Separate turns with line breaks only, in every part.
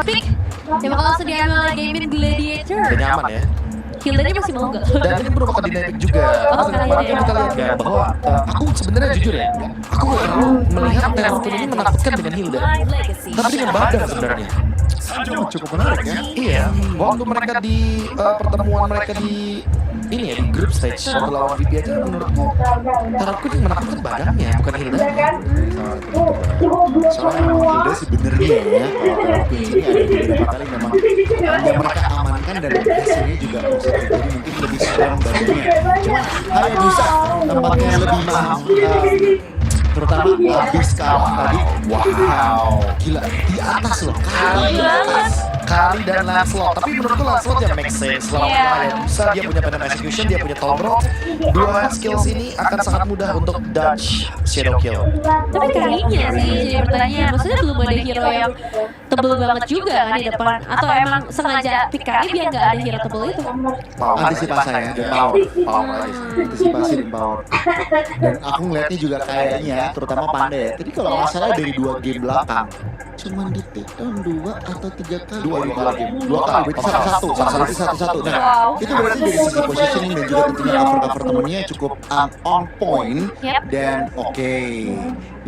pick yang bakal langsung diambil oleh Gaming Gladiator.
Udah nyaman ya.
Hilda-nya masih mau nggak?
Dan ini merupakan dinamik juga. Kemarin kan kita lihat kan bahwa aku sebenarnya jujur ya, aku gak terlalu melihat Terror Queen ini menakutkan dengan Hilda, tapi dengan Badang sebenarnya.
Cukup menarik ya.
Iya, waktu mereka di pertemuan mereka di ini ya, di group stage waktu lawan VP aja, menurutku Terror Queen yang menakutkan Badangnya, bukan Hilda.
Soalnya memang Hilda sebenarnya ya, kalau Terror Queen ini ada beberapa kali memang yang mereka amankan dan hasilnya juga bisa terjadi mungkin lebih serem badannya. Cuman Hayabusa tempatnya lebih mahal. Terutama habis kalah tadi, wow, gila di atas loh,
Kali dan Lancelot, tapi menurutku Lancelot yang make sense. Lawan Hayabusa, dia punya Venom Execution, dia punya Tomrod. Dua skills ini akan sangat mudah untuk dodge Shadow Kill.
Tapi kayaknya sih jadi pertanyaan, maksudnya belum ada hero yang tebel banget juga kan di depan, atau emang sengaja pick Kari biar nggak ada hero tebel itu?
antisipasi ya, dan power aja sih. Antisipasi dan power. Dan aku ngeliatnya juga kayaknya, terutama Pandai ya. Tadi kalau nggak salah dari 2 game belakang, cuman di takedown 2 atau 3 kali.
Dua kali.
Berarti satu-satu. Nah, itu berarti dari sisi positioning dan juga tentunya cover temennya cukup on point. Dan oke,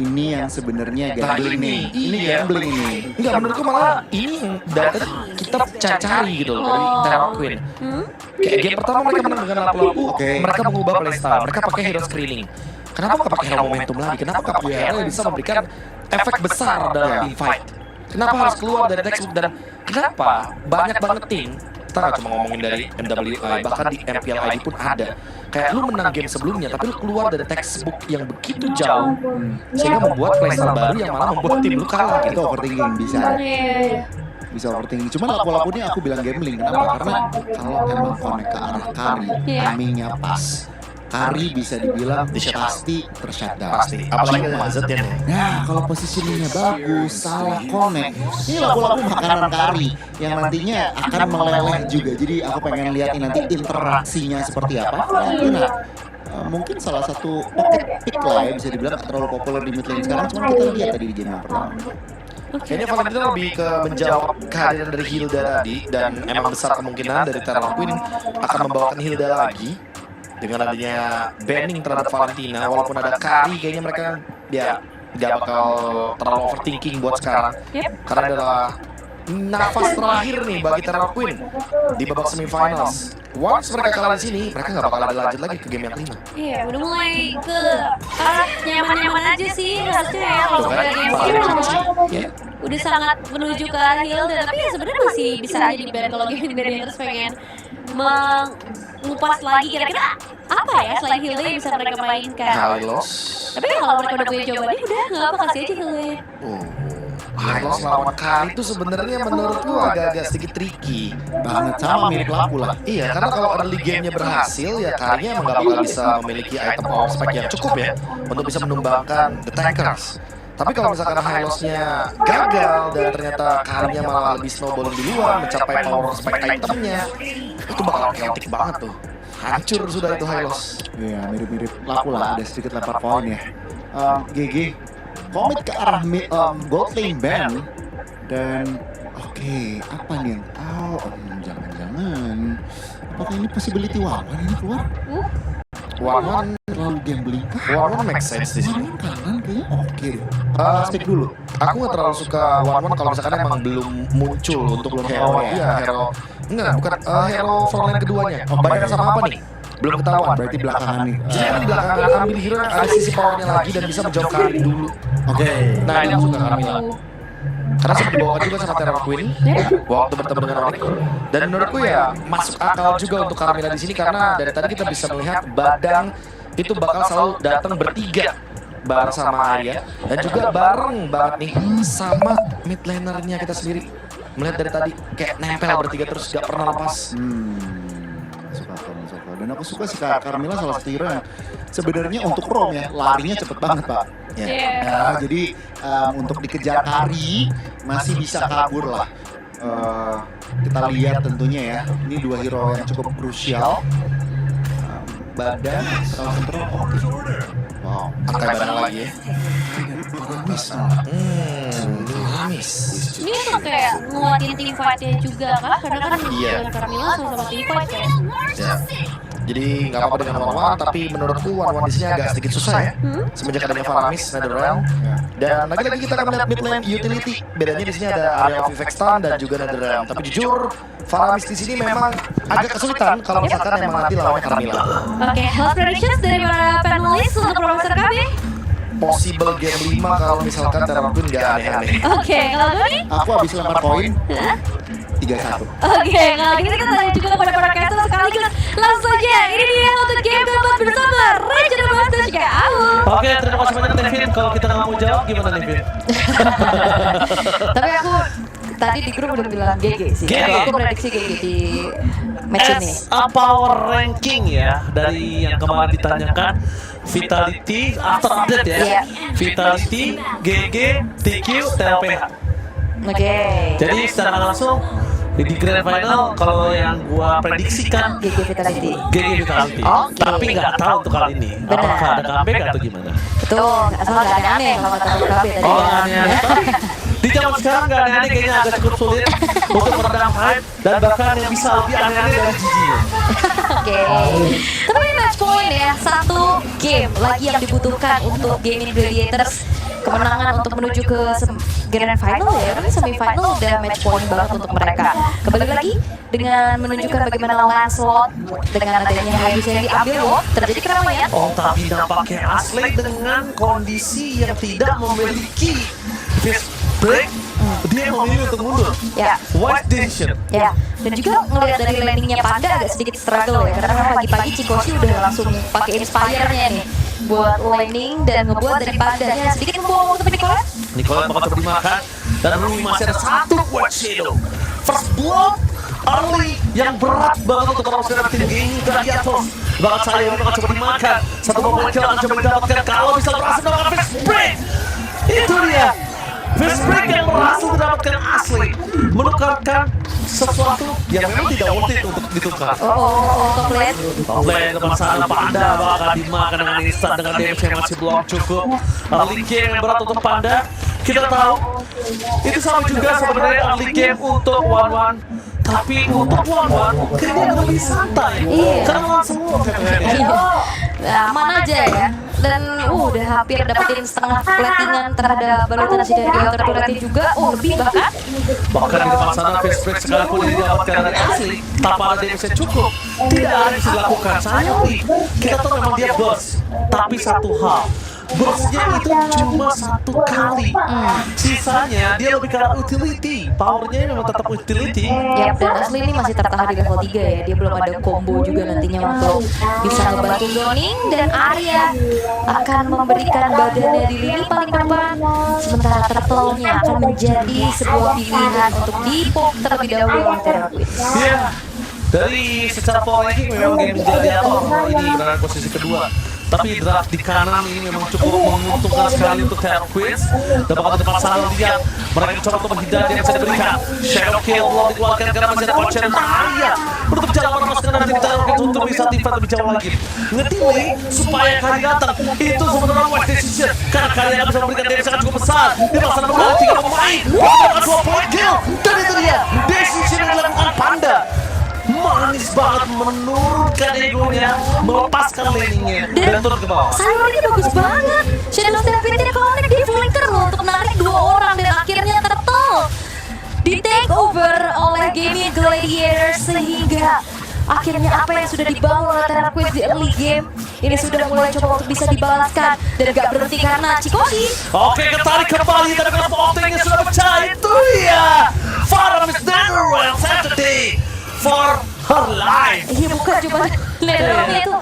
ini yang sebenarnya gambling nih. Ini gambling ini.
Enggak, menurutku malah ini yang dari tadi kita cari gitu loh dari Terror Queen. Kayak game pertama mereka menang dengan lapu-lapu, mereka mengubah playstyle, mereka pakai hero screening. Kenapa nggak pakai hero momentum lagi? Kenapa nggak pakai hero yang bisa memberikan efek besar dalam fight? Kenapa harus keluar dari textbook dan kenapa banyak banget tim? Kita nggak cuma ngomongin dari MWI, bahkan di MPLID pun ada. Kayak lu menang game sebelumnya, tapi lu keluar dari textbook yang begitu jauh, sehingga membuat playstyle baru yang malah membuat tim lu kalah
Itu
gitu.
overthinking bisa overthinking. Cuman laku-lakunya aku bilang gambling. Kenapa? Karena kalau emang connect ke arah Kari, timingnya pas. Kari bisa dibilang pasti tershutdown.
Pasti, apalagi Mazet ya.
Nah, kalau positioningnya bagus, salah connect, ini laku-laku makanan Kari yang nantinya akan meleleh juga. Jadi aku pengen lihat ini nanti interaksinya seperti apa. Valentina mungkin salah satu pocket pick lah ya, bisa dibilang nggak terlalu populer di mid lane sekarang. Cuma kita lihat tadi di game yang pertama.
Kayaknya Valentina lebih ke menjawab kehadiran dari Hilda tadi, dan emang besar kemungkinan dari Terror Queen akan membawakan Hilda lagi dengan adanya banning terhadap Valentina. Walaupun ada Kari, kayaknya mereka dia nggak bakal terlalu overthinking buat sekarang, karena adalah nafas terakhir nih bagi Terror Queen di babak semifinals. Once mereka kalah di sini, mereka nggak bakal ada lanjut lagi ke game yang kelima.
Iya, udah mulai ke arah nyaman-nyaman aja sih harusnya ya kalau udah game ini. Udah sangat menuju ke arah Hilda, tapi ya sebenarnya masih bisa aja di ban kalau game dari terus pengen mengupas lagi kira-kira apa ya selain Hilda yang bisa mereka mainkan.
Hylos.
Tapi kalau mereka udah punya jawabannya udah nggak apa kasih aja Hilda.
Hylos lawan Kari itu sebenarnya menurutku agak-agak sedikit tricky.
Banget sama mirip laku lah.
Iya, karena kalau early game-nya berhasil, ya Karinya emang gak bakal bisa memiliki item power spec yang cukup ya untuk bisa menumbangkan the tankers. Tapi kalau misalkan Hylosnya gagal dan ternyata Karinya malah lebih snowballing duluan, mencapai power spec itemnya, itu bakal chaotic banget tuh. Hancur sudah itu Hylos.
Iya, mirip-mirip laku lah, ada sedikit lempar poin ya. GG komit ke arah gold lane ban. Dan oke, apa nih yang jangan-jangan apakah ini possibility Warwan ini keluar?
Warwan
Terlalu gambling kah?
Warwan make sense di sini.
Kanan kayaknya oke. Stick dulu.
Aku nggak terlalu suka Warwan kalau misalkan emang belum muncul untuk hero ya. Hero enggak, bukan hero frontline keduanya. Bayar sama apa nih? Belum ketahuan.
Berarti belakangan nih.
Jadi di belakangan ambil hero yang ada sisi powernya lagi dan bisa menjauh Kari dulu.
Oke.
Nah ini aku suka Carmilla. Karena sempat dibawakan juga sama Terror Queen waktu bertemu dengan Onyx. Dan menurutku ya masuk akal juga untuk Carmilla di sini karena dari tadi kita bisa melihat Badang itu bakal selalu datang bertiga bareng sama Arya dan juga bareng banget nih sama mid lanernya kita sendiri. Melihat dari tadi kayak nempel bertiga terus gak pernah lepas.
Suka. Dan aku suka sih Carmilla salah satu hero yang sebenarnya untuk Rom ya larinya cepet banget Pak. Ya, jadi untuk dikejar Kari masih bisa kabur lah. Kita lihat tentunya ya, ini dua hero yang cukup krusial. badan, skala kontrol oke. Wow,
Pakai badan lagi ya.
dinamis.
Dinamis.
Ini tuh kayak nguatin team fight-nya juga kan? Karena kan
Iya.
Carmilla sama team fight kayak.
Ya. Jadi nggak apa-apa dengan one-one, tapi menurutku one-one di sini agak sedikit susah ya. Semenjak adanya Faramis, Netherrealm, dan lagi-lagi kita akan melihat mid lane utility. Bedanya di sini ada area of effect stun dan juga Netherrealm. Tapi jujur, Faramis di sini memang agak kesulitan kalau misalkan memang nanti lawannya Carmilla.
Oke, health predictions dari para panelis untuk Profesor KB.
Possible game 5 kalau misalkan Terra Queen nggak aneh-aneh.
Oke, kalau gue nih.
Aku habis lempar poin 3-1.
Oke, kalau gitu kita tanya juga kepada para caster sekaligus. Langsung aja, ini dia untuk game keempat bersama Regional Masters kayak Aul.
Oke, terima kasih banyak Nevin. Kalau kita nggak mau jawab, gimana Nevin?
Tapi aku tadi di grup udah bilang GG sih.
GG.
Kalau aku prediksi GG di match ini.
As a power ranking ya, dari yang kemarin ditanyakan, Vitality, after update ya,
Iya.
Vitality, GG, TQ, TLPH.
Oke.
Jadi secara langsung di grand final kalau yang gua prediksikan
GG Vitality.
GG Vitality.
Oke.
Tapi nggak tahu untuk kali ini
Benar.
apakah ada comeback atau gimana.
Betul, asal nggak aneh-aneh kalau kata KB tadi.
Oh,
ya.
aneh-aneh. Tapi di zaman sekarang nggak aneh-aneh, kayaknya agak cukup sulit untuk meredam hype dan bahkan yang bisa lebih aneh-aneh dari Gigi.
Oke. Tapi match point ya, satu game lagi yang dibutuhkan untuk Gaming Gladiators kemenangan untuk menuju ke grand final ya. Tapi semifinal udah match point banget untuk mereka. Kembali lagi dengan menunjukkan bagaimana Lancelot dengan adanya Hayabusa yang diambil loh, terjadi keramaian.
Oh, tapi nampaknya Ashley dengan kondisi yang tidak memiliki fist break, dia memilih untuk mundur.
Ya.
Wise decision.
Ya, dan juga ngelihat dari landingnya Panda agak sedikit struggle ya, karena memang pagi-pagi Cikoshi udah langsung pakai inspire-nya nih buat landing dan ngebuat dari Pandanya sedikit membuang waktu Nicolas.
Nicolas bakal coba dimakan dan Rumi masih ada satu White Shadow. First blood early yang berat banget untuk orang tim gaming Gladiators. Bakal saya bakal coba dimakan. Satu momen kill akan coba didapatkan kalau bisa berhasil melakukan fist break. Itu dia. Fist break yang berhasil didapatkan Ashley menukarkan sesuatu yang memang tidak worth it untuk ditukar.
Top lane.
Oleh kemasalah Panda bakal dimakan dengan instan dengan damage yang masih belum cukup. Early game yang berat untuk Panda. Kita tahu itu sama juga sebenarnya early game untuk one-one. Tapi untuk one-one kayaknya lebih santai.
Iya.
Karena langsung
Nah, aman aja ya. Dan udah hampir dapetin setengah platingan terhadap balutan si dari Outer Turret juga. Lebih bahkan.
bahkan di depan sana face break sekalipun ini didapatkan dari Ashley tanpa ada damage yang cukup, tidak ada yang bisa dilakukan. Sayang nih, kita tahu memang dia burst, tapi satu hal, burstnya itu cuma satu kali. Sisanya dia lebih ke arah utility, powernya memang tetap utility.
Ya, dan Asli ini masih tertahan di level 3 ya. Dia belum ada combo juga nantinya untuk bisa ngebantu zoning. Dan Arya akan memberikan badannya di lini paling depan. Sementara turtle-nya akan menjadi sebuah pilihan untuk dipok terlebih dahulu oleh Terra Queen.
Iya, dari secara power ranking memang game Gladiator ini berada di posisi kedua. Tapi draft di kanan ini memang cukup menguntungkan sekali untuk Terra Queens. Dan bakal di depan sana lihat mereka coba untuk menghindar yang bisa diberikan. Shadow Kill belum dikeluarkan karena masih ada Coach dan Arya menutup jalan meneruskan nanti Terra Queens untuk bisa tiba lebih jauh lagi. Ngedelay supaya Kari datang. Itu sebenarnya wise decision karena Kari akan bisa memberikan damage sangat cukup besar. Di pasar mengalami 3 pemain, mendapatkan 2 point kill. Dan itu dia decision yang dilakukan Panda. Manis banget menurunkan egonya, melepaskan laningnya dan turun ke bawah.
Sayurnya bagus banget. Shadow Stampede-nya connect di flanker loh untuk menarik 2 orang dan akhirnya turtle di take over oleh Gaming Gladiators sehingga akhirnya apa yang sudah dibangun oleh Terra Queens di early game ini sudah mulai coba untuk bisa dibalaskan dan gak berhenti karena Cikoshi.
Oke, ketarik kembali tapi kenapa optingnya sudah pecah. Itu ya Faramis Netherrealm Saturday for her life.
Iya, bukan cuma Netherrealm itu,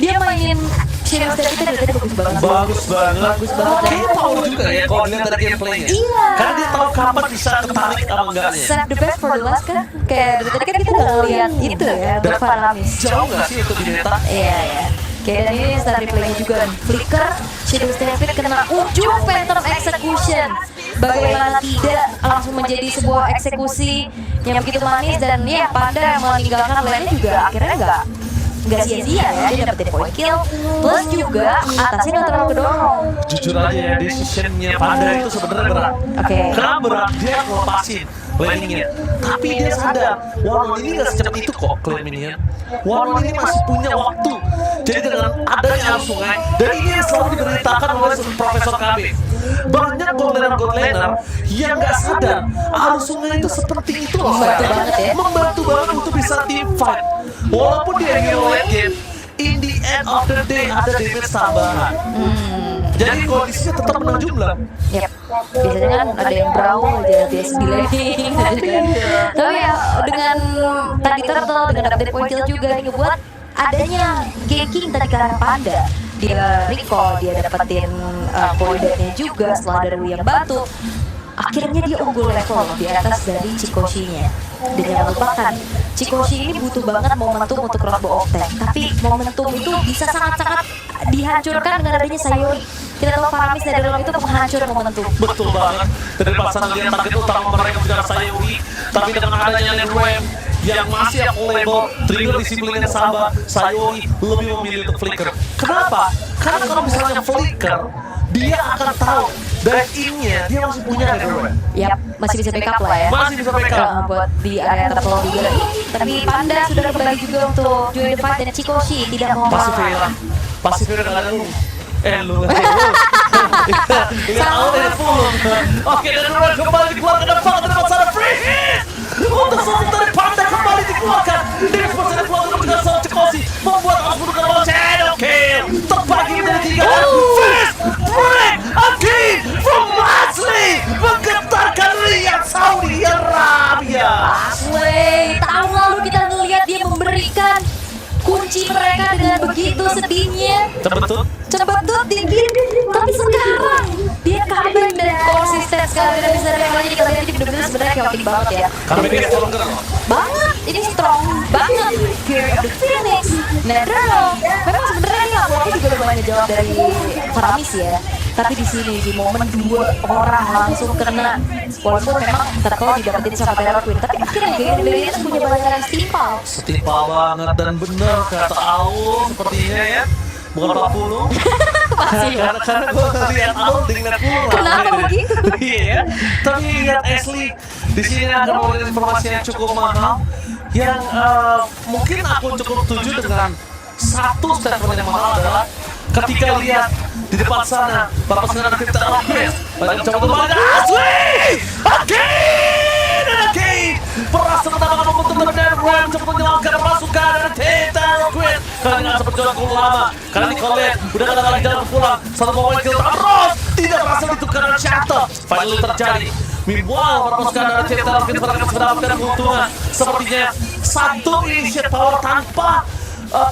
dia mainin Shadow Stampede dari tadi bagus banget.
Bagus banget.
Bagus banget.
Kayaknya power juga ya kalau dilihat dari gameplaynya.
Iya.
Karena dia tahu kapan bisa ketarik sama enggaknya.
Save the best for the last kan. Kayak dari tadi kan kita nggak ngeliat itu ya,
Dan
Faramis.
jauh nggak sih itu di meta?
Iya, ya. Kayak dan ini start replaynya juga nih. Flicker, Shadow Stampede kena ujung Phantom Execution. Bagaimana tidak langsung menjadi sebuah eksekusi yang begitu manis dan ya Panda yang meninggalkan lane juga akhirnya nggak sia-sia ya, dia dapetin point kill, plus juga atasnya nggak terlalu kedorong.
Jujur aja ya, decisionnya Panda itu sebenarnya berat.
Oke.
Kenapa berat? Dia ngelepasin landingnya, tapi dia sadar Warlord ini nggak secepat itu kok claim minion. Warlord ini masih punya waktu. Jadi dengan adanya arus sungai, dan ini yang selalu diberitakan oleh Profesor KB, banyak god laner yang nggak sadar arus sungai itu seperti itu loh.
Membantu banget ya.
Membantu banget untuk bisa team fight. Walaupun dia hero late game, in the end of the day ada damage tambahan. Jadi kondisinya tetap menang jumlah.
Yep. Biasanya kan ada yang brawl aja biasa delaying gitu kan. Tapi ya dengan tadi turtle dengan update point kill juga ini ngebuat adanya ganking tadi ke arah Panda. Dia recall, dia dapetin point-nya juga setelah ada Rui yang bantu. Akhirnya dia unggul level di atas dari Chikoshi-nya. Dan jangan lupakan, Chikoshi ini butuh banget momentum untuk crossbow of tank. Tapi momentum itu bisa sangat-sangat dihancurkan dengan adanya Sayori. Kita tahu Paramis dari dalam itu menghancur momentum.
Betul banget. Dari pasangan lihat target utama mereka juga Sayori, tapi dengan adanya Netwem yang masih available, trigger disiplin yang sama, Sayori lebih memilih untuk flicker. Kenapa? Karena kalau misalnya flicker, dia akan tahu dari in-nya dia masih punya Netwem.
Yap, masih bisa backup lah ya.
Masih bisa backup.
Buat di area terpeluang juga. Tapi Panda sudah kembali juga untuk join the fight dan Chikoshi tidak mau
Pasti
kalah.
Vera. Pasti Vera gak ada lu. Lu lihat out dari full. Oke, dan Red kembali dikeluarkan dan Falcon dapat sana free hit. Untuk seorang dari Panda kembali dikeluarkan. Dengan seperti yang keluar juga seorang Chikoshi membuat harus bunuh kalau shadow kill. Terbagi dari 3 fist break again from Moxley. Menggetarkan Riyadh Saudi Arabia.
Asli, tahun lalu kita ngelihat dia memberikan kunci mereka dengan begitu sedihnya. Cepet tinggi, tapi sekarang dia comeback dan konsisten sekali dan bisa lagi kita lihat ini benar-benar sebenarnya chaotic banget ya.
Comeback stronger
Banget, ini strong banget. Fury of the Phoenix, Netherrealm. Memang sebenarnya ini awalnya juga lumayan jawab dari Paramis ya. Tapi di sini di momen 2 orang langsung kena, walaupun memang Turtle didapetin sama Terror Queen, tapi akhirnya Garen Barriers punya balasan yang
setimpal banget dan bener kata Aul sepertinya ya. Bukan 40.
Masih ya?
Karena gue lihat Aul dengan 40.
Kenapa begitu?
Iya ya. Tapi lihat Ashley di sini akan memberikan informasi yang cukup mahal yang mungkin aku cukup setuju dengan satu statement yang mahal adalah ketika lihat di depan sana Bapak Senang ada Victor Alvarez banyak coba kembali Ashley again and again berhasil mendapatkan momentum dari Netwem cepat menyelamatkan pasukan dari Victor Alvarez karena nggak sempat jalan terlalu lama karena Nicolette udah gak ada lagi jalan pulang satu momen kill terus tidak berhasil ditukar dengan Shatter finally terjadi. Meanwhile, para pasukan dari Victor Alvarez mereka mendapatkan keuntungan sepertinya satu initiate power tanpa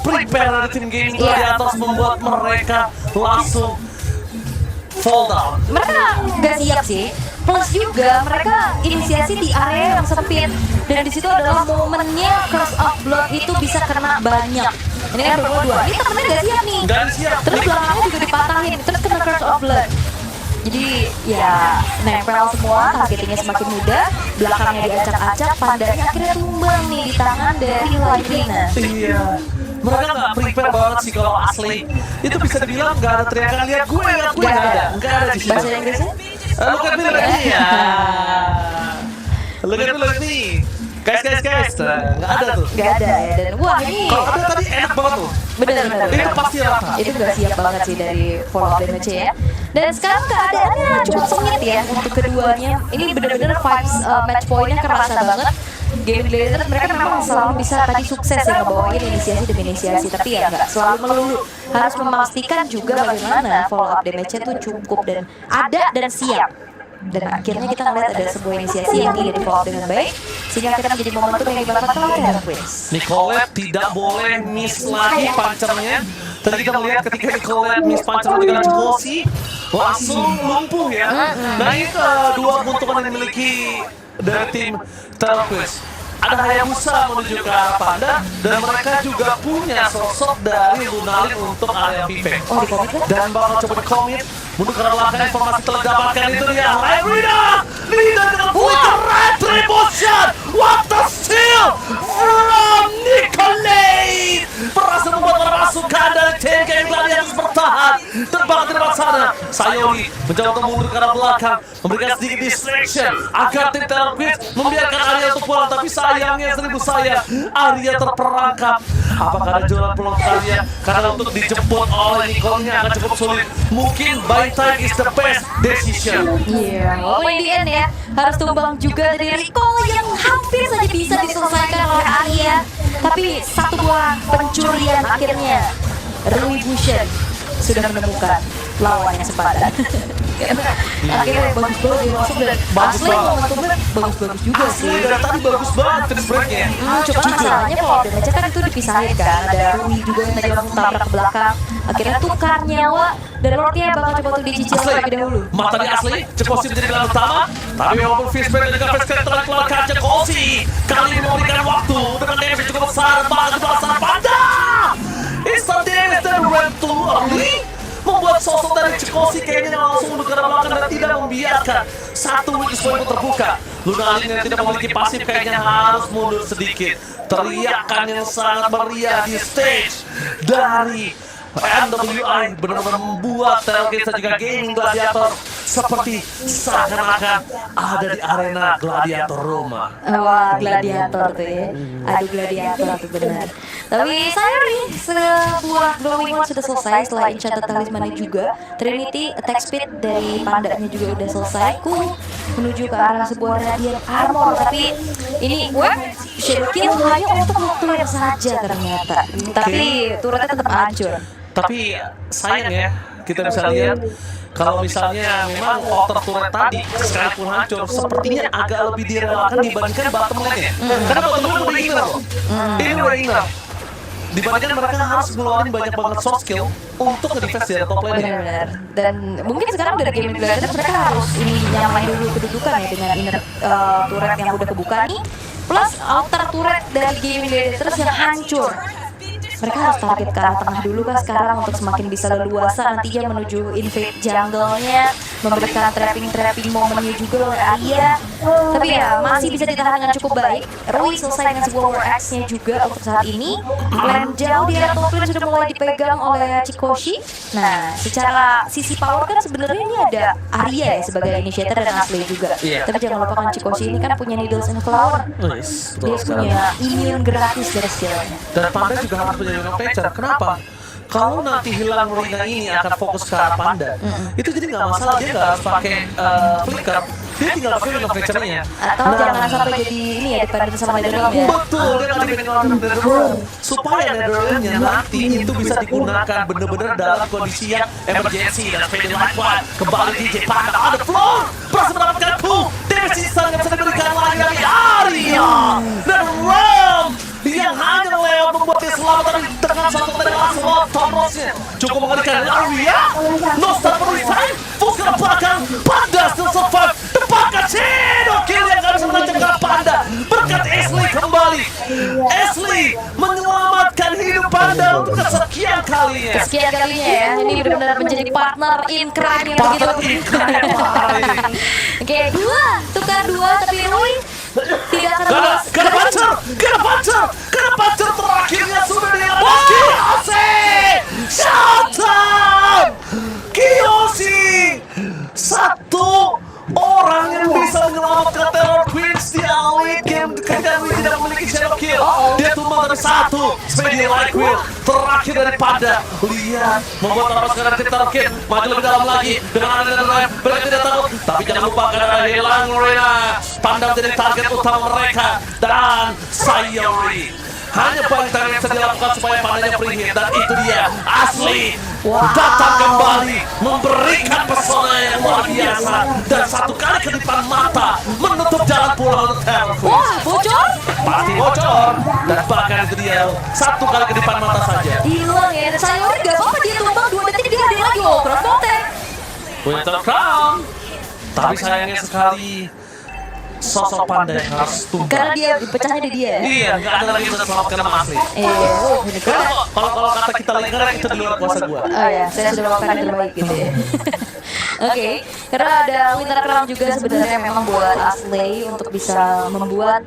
prepare dari tim gaming di atas membuat mereka langsung fall down.
Mereka gak siap sih. Plus juga mereka inisiasi di area yang sempit dan di situ adalah momennya Curse of Blood itu bisa kena banyak. Ini kan berdua. Ini temennya gak siap nih.
Gak siap.
Terus belakangnya juga dipatahin. Terus kena Curse of Blood. Jadi ya nempel semua, targetingnya semakin mudah, belakangnya diacak-acak, pandanya akhirnya tumbang nih di tangan dari Lagrina.
Iya. Mereka nggak prepare banget sih kalau asli. Itu bisa dibilang nggak ada teriakan lihat gue nggak ada. Nggak ada di
Bahasa
sini.
Inggrisnya?
Look at me like me ya. Look at me like me. Guys, nggak ada tuh.
Gak ada ya, dan wah ini
Kalau ada tadi enak banget tuh.
bener.
Ini pasti rata.
Itu gak siap banget sih dari follow-up damage ya. Dan sekarang keadaannya cukup sengit ya untuk keduanya. Ini bener-bener vibes match point-nya kerasa banget. Game Gladiator mereka memang selalu bisa tadi sukses ya ngebawain inisiasi demi inisiasi, tapi ya nggak selalu melulu. Harus memastikan juga bagaimana follow-up damage-nya tuh cukup dan ada dan siap. Dan akhirnya kita ngeliat ada sebuah inisiasi yang tidak di-follow up dengan baik, sehingga akhirnya menjadi momentum yang dimanfaatkan oleh Terror Queens.
Nicolette tidak boleh miss lagi pancernya. Tadi kita melihat ketika Nicolette miss pancernya dengan Chikoshi langsung lumpuh ya. Nah itu dua keuntungan yang dimiliki dari tim Terror Queens. Ada Hayabusa menuju ke arah Panda dan mereka juga punya sosok dari Lunalin untuk area Vivek.
Oh, di komit kan?
Dan bakal coba di-commit untuk ke belakang informasi telah dapatkan itu dia Lagrina dengan flicker retribution. What the steal from Nicolette. Berhasil Terbang di depan sana. Sayori mencoba untuk mundur ke arah belakang, memberikan sedikit distraction agar tim Terror Queens membiarkan Arya untuk pulang. Tapi sayangnya 1000 sayang, Arya terperangkap. Apakah ada jalan pulang Arya? Karena untuk dijemput oleh Nicole-nya akan cukup sulit. Mungkin buy time is the best decision.
Iya, walaupun in the end ya harus tumbang juga dari recall yang hampir saja bisa diselesaikan oleh Arya. Tapi satu buah pencurian akhirnya Rui Bushen sudah menemukan lawan yang sepadan. Akhirnya bagus banget dia masuk dan asli momentumnya bagus-bagus juga sih.
Dari tadi bagus banget finish break-nya.
Cuma masalahnya kalau damage kan itu dipisahin kan. Ada Rui juga yang tadi langsung tabrak ke belakang. Akhirnya tukar nyawa dan Lordnya bakal coba untuk dicicil terlebih dahulu.
Mata di asli, Cekosi menjadi gelar utama. Tapi walaupun finish break dan juga face clear telah keluarkan Cekosi, kali ini memberikan waktu dengan damage yang cukup besar banget di bawah sana Panda. Instant damage dari Red 2 early membuat sosok dari Cekosi kayaknya langsung mundur ke arah belakang dan tidak membiarkan satu weakness point pun terbuka. Lunalin yang tidak memiliki pasif kayaknya harus mundur sedikit. Teriakan yang sangat meriah di stage dari NWI benar-benar membuat Terror Queens dan juga Gaming Gladiator seperti seakan-akan ada di arena Gladiator Roma.
Wah, gladiator tuh ya. Aduh, gladiator tuh benar. Tapi Sayori, sebuah glowing one sudah selesai setelah Enchanted Talisman juga. Trinity attack speed dari pandanya juga udah selesai. Menuju ke arah sebuah radiant armor. Tapi ini Shadow Kill hanya untuk waktu yang saja ternyata. Tapi turretnya tetap hancur.
Tapi sayang ya, kita bisa lihat kalau misalnya memang outer turret tadi sekalipun hancur, sepertinya agak lebih direlakan dibandingkan bottom lane-nya. Karena bottom lane udah inner loh. Ini udah inner. Dibandingkan mereka harus ngeluarin banyak banget soft skill untuk nge-defense dari top lane-nya.
Benar-benar. Dan mungkin sekarang dari Gaming Gladiator mereka harus ini nyamain dulu kedudukan ya dengan inner turret yang udah kebuka nih. Plus outer turret dari Gaming Gladiator yang hancur. Mereka harus target ke arah tengah dulu kan sekarang untuk semakin bisa leluasa nantinya menuju invade jungle-nya, memberikan trapping momennya juga oleh Arya. Tapi ya masih bisa ditahan dengan cukup baik. Rui selesai dengan sebuah war axe-nya juga untuk saat ini. Lane jauh di area top lane sudah mulai dipegang oleh Chikoshi. Nah, secara sisi power kan sebenarnya ini ada Arya ya sebagai initiator dan Ashley juga. Tapi jangan lupakan Chikoshi ini kan punya Needles and Flower. Dia punya immune gratis dari skillnya.
Dan Panda juga harus punya Patcher. Kenapa? Kalau nanti hilang Rina ini akan fokus ke arah Panda, itu jadi nggak masalah, dia nggak harus pakai flicker, dia tinggal pakai Rina Patcher-nya.
Atau jangan sampai jadi ini ya dependen sama Netherrealm ya.
Betul, dia nggak dipending sama Netherrealm. Supaya Netherrealm-nya nanti itu bisa digunakan bener-bener dalam kondisi yang emergency. Dan Fading Light One kembali DJ Panda on the floor, berhasil mendapatkan pull. Damage sisa yang bisa diberikan lagi dari Arya. Netherrealm yang hanya lewat membuat dia selamat dari dengan satu tadi langsung lewat Tom Ross-nya. Cukup mengerikan Arya. No start for resign. Full ke belakang. Panda still survive. Dapatkan Shadow Kill yang gak bisa menancapkan Panda. Berkat Ashley kembali. Ashley menyelamatkan hidup Panda untuk kesekian kalinya.
Kesekian kalinya ya. Ini benar-benar menjadi partner in crime yang begitu. Oke, tukar dua tapi Rui tidak akan lolos.
Karena Pancer terakhirnya sudah dialami. Showtime! Kiyoshi! Satu orang yang bisa menyelamatkan Terror Queens di late game ketika Rui tidak memiliki Shadow Kill. Dia tumbang dari satu sebagai Light Quill terakhir dari Panda. Lihat membuat apa sekarang tim Terror Queens maju lebih dalam lagi dengan ada drive. Mereka tidak takut, tapi jangan lupa karena hilang Rina. Panda menjadi target utama mereka dan Sayori. Hanya paling yang bisa dilakukan supaya Pandanya free hit, dan itu dia Ashley datang kembali memberikan pesona yang luar biasa dan satu kali kedipan mata menutup jalan pulang untuk Terror Queens.
Wah, bocor?
Pasti bocor, dan bahkan itu dia satu kali kedipan mata saja.
Hilang ya, Sayori gak apa-apa dia tumbang 2 detik dia hadir lagi. Oh, cross bottom.
Winter Crown. Tapi sayangnya sekali sosok Panda yang harus tumbang.
Karena dia pecahnya di dia.
Iya, nggak ada lagi yang bisa selamatkan sama Ashley. Kalau kata kita lagi, karena kita di luar kuasa gua.
Oh ya, saya sudah melakukan yang terbaik gitu ya. Oke, karena ada Winter Crown juga sebenarnya memang buat Asley untuk bisa membuat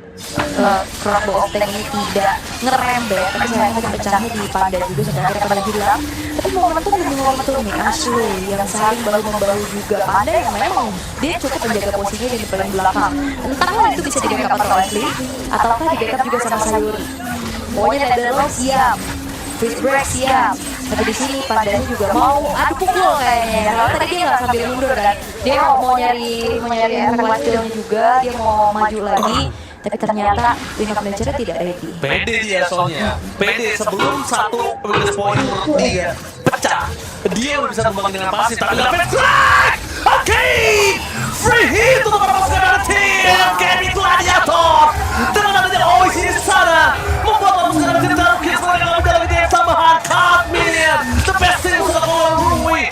Crossbow of Tank ini tidak ngerembet, tapi sayangnya pecahnya di Panda juga sampai akhirnya pada hilang. Tapi momentum demi momentum nih Asley yang saling bahu membahu juga Panda yang memang dia cukup menjaga posisinya di paling belakang. Entahlah itu bisa di backup atau Asley ataukah di backup juga sama Sayuri. Pokoknya Netherlands siap, Freeze Break siap. Tapi di sini Pandanya juga mau adu pukul kayaknya. Kalau tadi dia nggak sambil mundur kan, dia mau nyari efek light kill-nya juga, dia mau maju lagi. Tapi ternyata Win of Nature tidak ready.
Pede dia soalnya. Pede sebelum satu witness point menurut dia pecah. Dia udah bisa kembali dengan pasti, tapi dapat flag! Oke! Free hit untuk para pasukan tim Gaming Gladiator! Dengan adanya Ois di sana, membuat para pasukan tim dalam kill mereka menjalani game tambahan Cut Minion! The best thing untuk melawan Rui!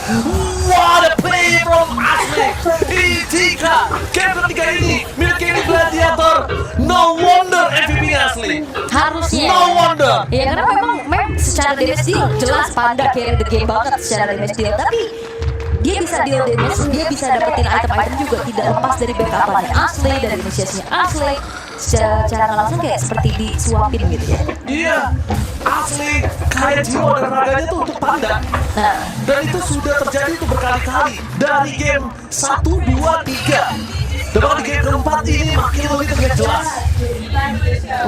What a play from Ashley! Itika! Game ketiga ini milik Gaming Gladiator! No wonder MVP Ashley!
Harusnya.
No wonder!
Ya karena memang secara damage deal jelas Panda carry the game banget secara damage deal, tapi dia bisa deal damage, dia bisa dapetin item-item juga tidak lepas dari backup-nya Ashley, dari inisiasinya Ashley. Secara langsung kayak seperti disuapin gitu ya.
Iya, asli kayak jiwa dan raganya tuh untuk Panda.
Nah,
Dan itu sudah terjadi tuh berkali-kali dari game 1, 2, 3. Dan bahkan di game keempat ini makin lebih terlihat jelas.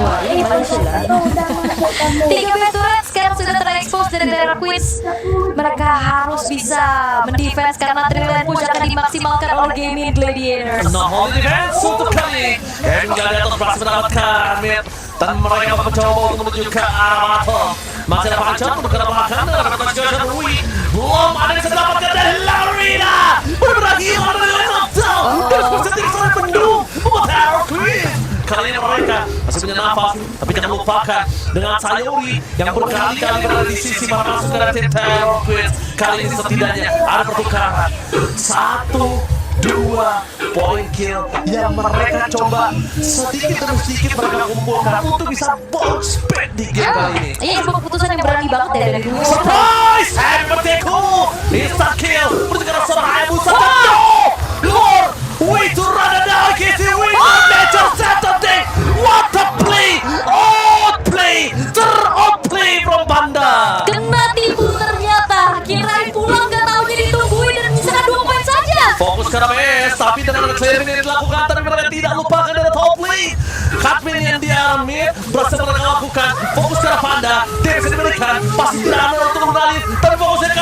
wah ini bagus lah. 3 base turret sekarang sudah terekspos dari Terra Queens. Mereka harus bisa mendefense karena Trillion Push akan dimaksimalkan oleh Gaming Gladiators.
Nah, holy defense untuk kali. Gaming Gladiator berhasil mendapatkan mid. Dan mereka mencoba untuk menuju ke arah battle. Masih ada panjang untuk ke belakang. Dan ada consideration Rui. Belum ada yang bisa dapatkan dari Laurina. Benar-benar gila dari Lockdown. Dan bersetir sangat penuh. Membuat Terra Queens. Kali ini mereka masih punya nafas, tapi jangan lupakan dengan Sayuri yang berkali-kali berada di sisi para pasukan dari tim Terra Queens. Kali ini setidaknya ada pertukaran 1, 2 point kill yang mereka coba sedikit demi sedikit mereka kumpulkan untuk bisa bounce back di game kali ini.
Iya, sebuah keputusan yang berani banget ya dari dulu.
Surprise! Seperti cool! Instant kill! Menunjukkan seorang Hayabusa dan Lord! Way to run it down! Casey Win! Nature Saturday! What a play! Outplay! Ter-outplay from Panda!
Kena tipu ternyata. Kirain pulang gak taunya ditungguin dan misalkan 2 poin saja.
Fokus ke RPS, tapi dengan ada clearing yang dilakukan, tapi mereka tidak lupakan ada top lane. Cutmin yang di arah mid berhasil mereka lakukan. Fokus ke arah Panda, dia bisa diberikan, pasti tidak aman untuk mengalih, tapi fokusnya ke